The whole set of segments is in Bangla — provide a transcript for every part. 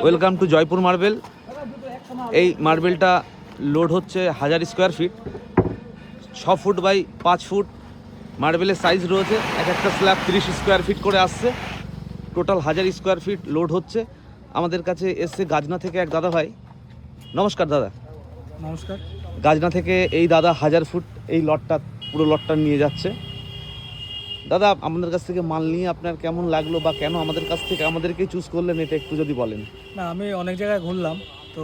Welcome to Jaipur marble. এই মার্বেলটা লোড হচ্ছে 1000 square feet, 6 foot by 5 foot মার্বেলের সাইজ রয়েছে। এক একটা স্ল্যাব 30 স্কোয়ার ফিট করে আসছে। টোটাল 1000 স্কোয়ার ফিট লোড হচ্ছে। আমাদের কাছে এসছে গাজনা থেকে এক দাদা ভাই। নমস্কার দাদা। নমস্কার। গাজনা থেকে এই দাদা 1000 ফুট এই লটটা, পুরো লটটা নিয়ে যাচ্ছে। দাদা, আমাদের কাছ থেকে মাল নিয়ে আপনার কেমন লাগলো, বা কেন আমাদের কাছ থেকে আমাদেরকেই চুজ করলেন, এটা একটু যদি বলেন। না, আমি অনেক জায়গায় ঘুরলাম, তো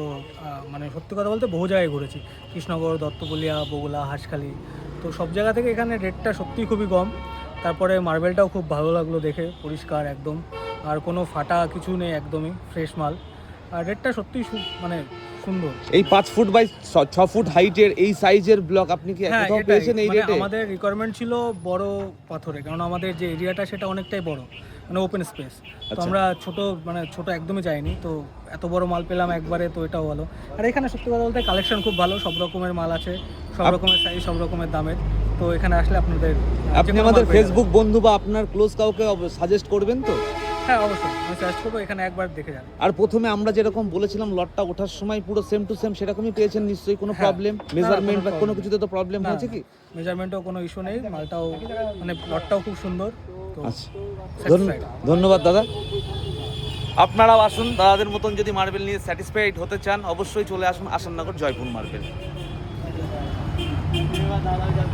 মানে সত্যি কথা বলতে বহু জায়গায় ঘুরেছি। কৃষ্ণনগর, দত্তপল্লিয়া, বগুলা, হাঁসখালি, তো সব জায়গা থেকে এখানে রেটটা সত্যিই খুবই কম। তারপরে মার্বেলটাও খুব ভালো লাগলো দেখে, পরিষ্কার একদম, আর কোনো ফাটা কিছু নেই, একদমই ফ্রেশ মাল। আর রেটটা সত্যিই মানে সুন্দর। এই 5 ফুট বাই 6 ফুট হাইটের এই সাইজের ব্লক আপনি কি কোথাও পেয়েছেন এই রেটে? আমাদের রিকোয়ারমেন্ট ছিল বড় পাথরে, কারণ আমাদের যে এরিয়াটা সেটা অনেকটাই বড়, মানে ওপেন স্পেস। তো আমরা ছোট একদমই চাইনি, তো এত বড় মাল পেলাম একবারে, তো এটাও ভালো। আর এখানে সত্যি কথা বলতে কালেকশন খুব ভালো, সব রকমের মাল আছে, সব রকমের সাইজ, সব রকমের দামের। তো এখানে আসলে আপনি আমাদের ফেসবুক বন্ধু বা আপনার ক্লোজ কাউকে সাজেস্ট করবেন তো? হ্যাঁ, অবশ্যই আমি সাজেস্ট করবো, এখানে একবার দেখে যান। আর প্রথমে আমরা যেরকম বলেছিলাম লটটা ওঠার সময় পুরো সেম টু সেম সেরকমই পেয়েছেন নিশ্চয়ই? কোনো প্রবলেম, মেজারমেন্ট বা কোনো কিছুতে তো প্রবলেম হয়েছে কি? মেজারমেন্টও কোনো ইস্যু নেই, মালটাও মানে লটটাও খুব সুন্দর। তো আচ্ছা, ধন্যবাদ দাদা। আপনারাও আসুন, দাদাদের মতন যদি মার্বেল নিয়ে স্যাটিসফাইড হতে চান অবশ্যই চলে আসুন আসাননগর জয়পুর মার্বেল।